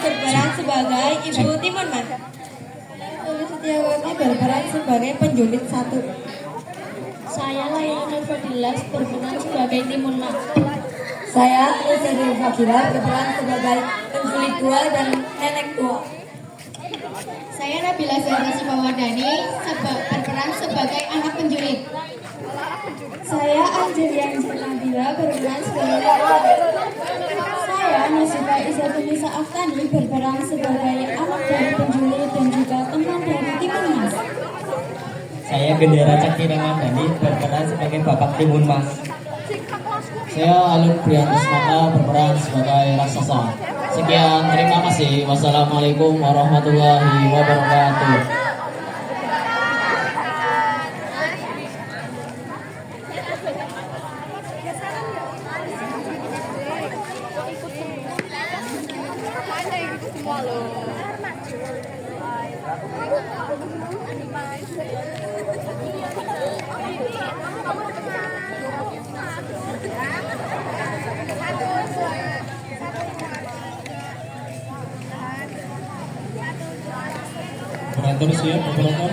berperan sebagai Ibu Timun Mas. Lili Setiawati berperan sebagai penjulit satu. Saya Laila Fadilas berperan sebagai Timun Mas. Saya Lizzie Fakira berperan sebagai penjulit tua dan nenek tua. Saya Nabila Zahra Sibawardani berperan sebagai anak penjulit. Saya Anjelian Nabila berperan sebagai Saya Nasifa Izzatulisa Aftani berperan sebagai anak dari penjulit dan juga teman dari Timun Mas. Saya Gendera Cakti Ramadhani berperan sebagai Bapak Timun Mas. Saya Alun Priyantismata berperan sebagai raksasa. Sekian, terima kasih. Wassalamualaikum warahmatullahi wabarakatuh. Operator siap, operator.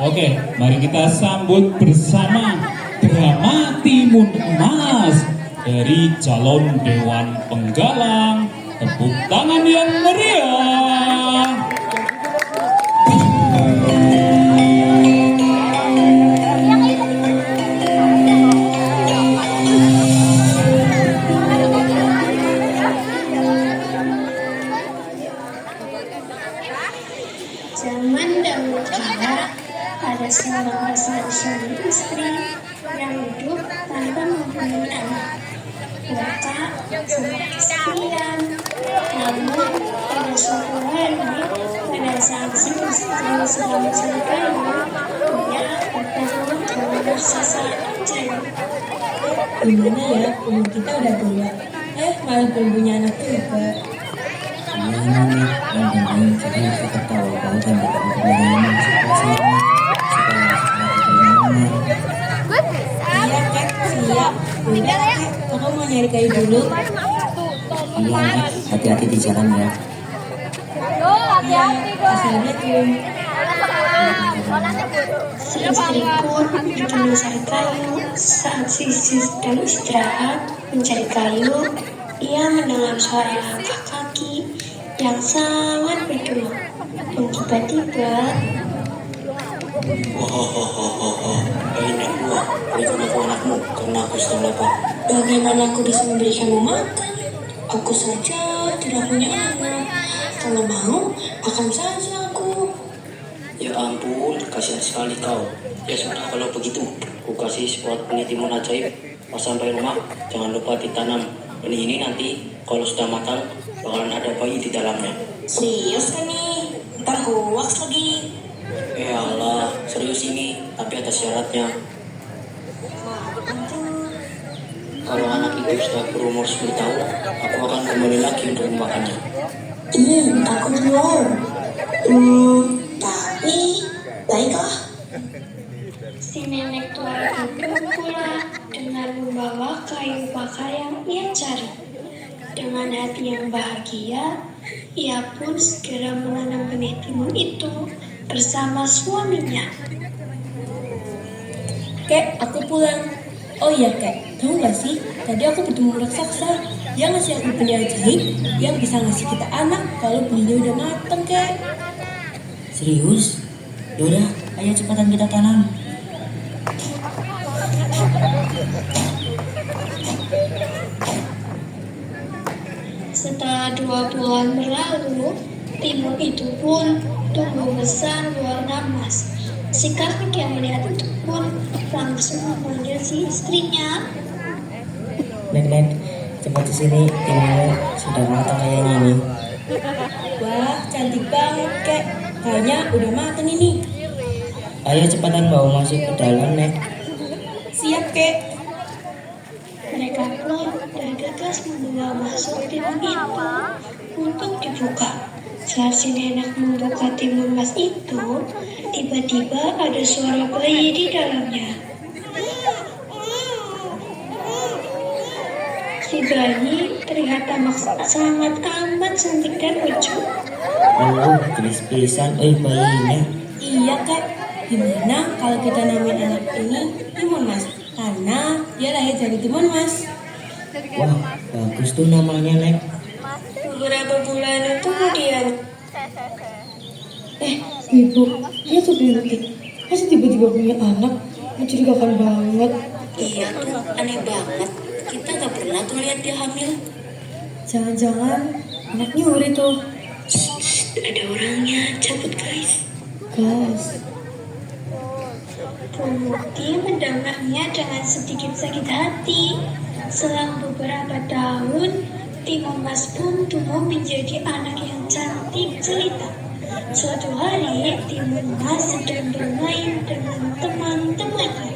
Oke, mari kita sambut bersama drama Timun Emas dari calon Dewan Penggalang. Tepuk tangan yang meriah. Zaman dahulu kala ada seorang suami istri yang hidup tanpa mempunyai anak. Mereka sangat kesepian. Namun pada suatu hari, pada saat sang istri sedang mencari kayu, ia bertemu dengan raksasa ajaib. Gimana ya, umur kita udah tua. Malah belum punya anak juga. Iya nih, yang penting kita harus tetap tahu kalau dan tidak bagaimana situasi ini supaya Iya Kek, siap. Udah Kek, aku mau nyari kayu dulu. iya Nek, hati-hati di jalan ya. Assalamualaikum. Si istri pun pergi mencari kayu. Saat si istri sedang istirahat mencari kayu, ia mendengar suara langkah kaki yang sangat berdua. Dan tiba-tiba, ini gua, berikan aku anakmu karena aku sedang lapar. Bagaimana aku bisa memberikanmu makan? Aku saja tidak punya anak. Kalau mau, akan saja aku. Ya ampun, kasihan sekali kau. Ya sudah, kalau begitu, aku kasih sebuah benih timun ajaib. Pas sampai rumah, jangan lupa ditanam benih ini nanti. Kalau sudah matang, bakalan ada bayi di dalamnya. Serius kan nih? Ntar hoax lagi. Ya Allah, serius ini, tapi ada syaratnya. Kalau anak itu sudah berumur 10 tahun, aku akan kembali lagi untuk memakannya. Takut luar. Tapi baiklah. si nenek tua itu pun pulang dengan membawa kayu bakar yang ia cari. Dengan hati yang bahagia, ia pun segera menanam benih timun itu bersama suaminya. Kek, aku pulang. Oh iya Kek, tahu gak sih? Tadi aku bertemu raksasa. Dia ngasih aku benih ajaib yang bisa ngasih kita anak kalau benihnya udah mateng Kek. Serius? Yaudah, ayo cepatan kita tanam. Setelah 2 bulan berlalu, timun itu pun tumbuh besar berwarna emas. Si kakek yang melihat itu pun langsung memanggil si istrinya. Nek, cepat di sini, timunnya sudah matang kayaknya nih. Wah, cantik banget Kek. Kayaknya udah mateng ini. Ayo cepatan bawa masuk ke dalam, Nek. Siap Kek. Mereka pun bergegas membawa masuk timun itu untuk dibuka. Saat si nenek membuka timun emas itu, tiba-tiba ada suara bayi di dalamnya. Si bayi terlihat Dia tampak sangat amat cantik dan lucu. Oh, jenis pisan, bayinya. Iya kak, gimana kalau kita namain anak ini Timun Mas? Karena dia lahir dari Timun Mas. Wah, bagus tuh namanya, Nek. Beberapa bulan kemudian, Ibu, dia tuh bintik. Masa tiba-tiba punya anak? Mencurigakan banget. Iya tuh, aneh banget. Kita gak pernah tuh lihat dia hamil. Jangan-jangan anak nyuri tuh. ada orangnya. Cabut guys. Guys, Pumuti mendengarnya dengan sedikit sakit hati. Selang beberapa tahun, Timun Mas pun tumbuh menjadi anak yang cantik jelita. Suatu hari, Timun Mas sedang bermain dengan teman-temannya.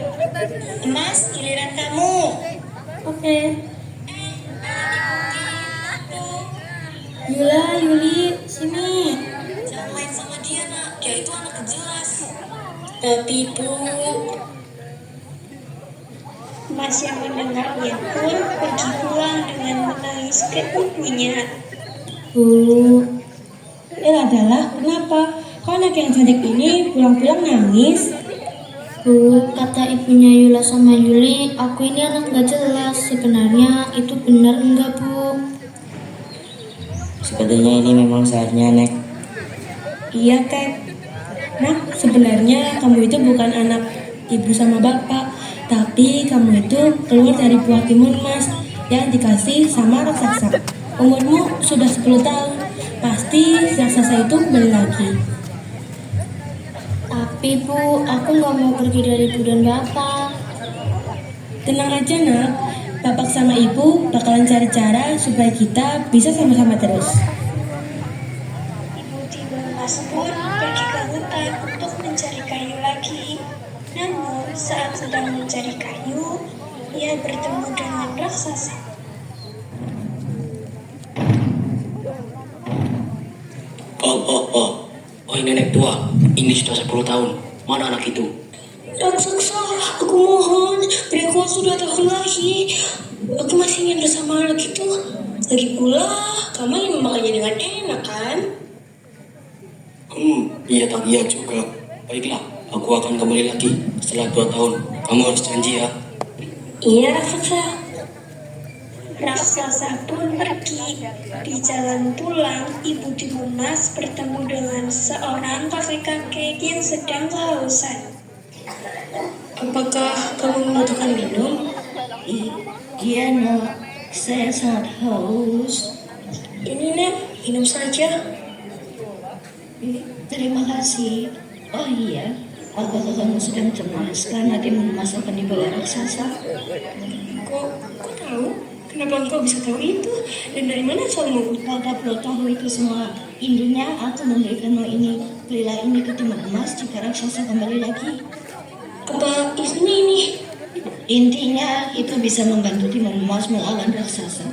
Mas, giliran kamu. oke. Yula, Yuli, sini. Jangan main sama dia, nak. Dia itu anak kejelas. Tapi Bu, Mas yang mendengarnya pun pergi pulang dengan menangis ke ibunya. Bu, adalah kenapa? Kok anak yang cantik ini pulang-pulang nangis? Bu, kata ibunya Yula sama Yuli, aku ini anak gak jelas. Sebenarnya itu benar enggak, Bu? Sepertinya ini memang saatnya, Nek. Iya, Kak. Nah, sebenarnya kamu itu bukan anak ibu sama bapak, tapi kamu itu keluar dari buah timun mas yang dikasih sama raksasa. Umurmu sudah 10 tahun, pasti raksasa itu kembali lagi. Tapi Bu, aku gak mau pergi dari ibu dan bapak. Tenang aja nak, bapak sama ibu bakalan cari cara supaya kita bisa sama-sama terus. Ibu Timun Mas pun pergi ke hutan untuk mencari kayu lagi. Namun saat sedang mencari kayu, ia bertemu dengan raksasa. Oh, ini nenek tua. Ini sudah 10 tahun. Mana anak itu? Raksasa, aku mohon, beri aku sudah tahun lagi. Aku masih ingin bersama anak itu. Lagi pula, kamu yang memakannya dengan enak kan? Iya tak iya juga. Baiklah, aku akan kembali lagi setelah 2 tahun. Kamu harus janji ya. Iya, raksasa. Raksasa pun pergi. Di jalan pulang, Ibu Timun Mas bertemu dengan seorang kakek-kakek yang sedang kehausan. Apakah kamu membutuhkan minum? Iya nak, saya sangat haus. Ini Nek, minum saja. Terima kasih. Oh iya, apakah kamu sedang cemas karena Timun Mas akan dibawa raksasa? Kok tahu? Kenapa engkau bisa tahu itu? Dan dari mana asalmu? Kakak perlu tahu itu semua. Intinya aku memberikanmu ini, belilah ini ke Timun Mas jika raksasa kembali lagi. Apa isinya ini? Intinya itu bisa membantu Timun Mas melawan raksasa.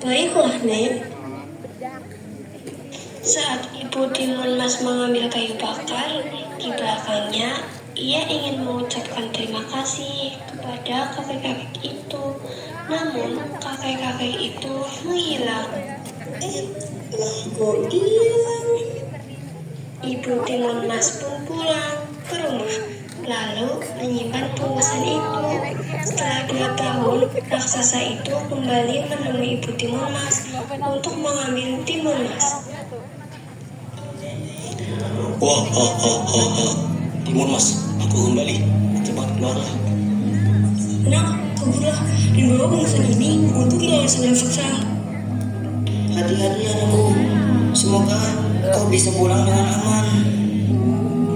Baiklah, Nek. Saat Ibu Timun Mas mengambil kayu bakar, di belakangnya ia ingin mengucapkan terima kasih kepada kakek-kakek itu. Namun, kakek-kakek itu menghilang. Kok hilang? Ibu Timun Mas pun pulang ke rumah, lalu menyimpan bungkusan itu. Setelah 2 tahun, raksasa itu kembali menemui Ibu Timun Mas untuk mengambil Timun Mas. Wah. Timun Mas, aku kembali. Cepat keluarlah. Nah, kaburlah dan bawa bungkusan ini untuk kita sang raksasa. Hati-hati anakku. Semoga kau bisa pulang dengan aman.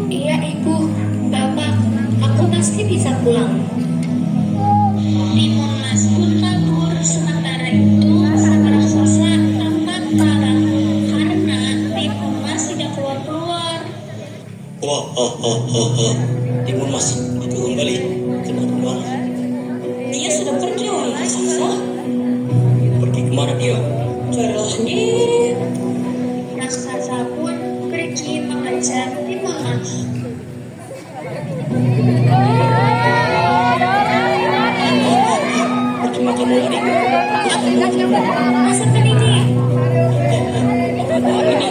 Iya, Ibu, Bapak, aku pasti bisa pulang. Timun Mas pun kabur. Sementara itu, sang raksasa tampak marah karena Timun Mas tidak keluar-keluar. Wah. Timun Mas, aku kembali. Cepat keluarlah. Dia sudah pergi, wahai raksasa. Pergi kemana dia? Carilah sendiri. Raksasa pun pergi mengejar Timun Mas. Percuma kamu lari. Aku sudah Rasakan ini.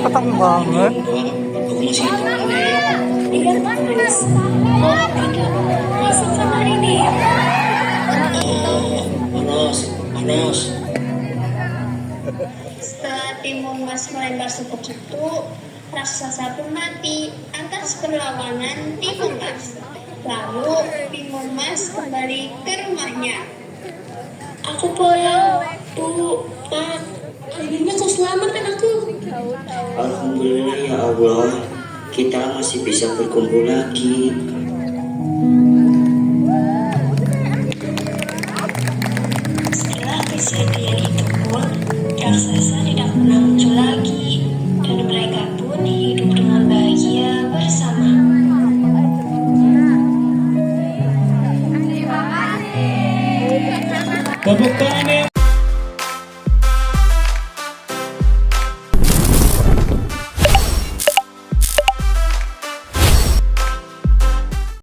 Ketang banget. Aku masih hidup kali. Iya, Mas. Oh, tidak. Rasakanlah ini. Panas. Setelah Timun Mas melempar seperti itu, raksasa pun mati atas perlawanan Timun Mas. Lalu Timun Mas kembali ke rumahnya. Aku pulang, Bu, Pak. Akhirnya kau selamatkan aku. Alhamdulillah ya Allah, kita masih bisa berkumpul lagi. Setelah kejadian itu pun, raksasa tidak pernah muncul lagi, dan mereka pun hidup dengan bahagia bersama. Tepuk tangan yang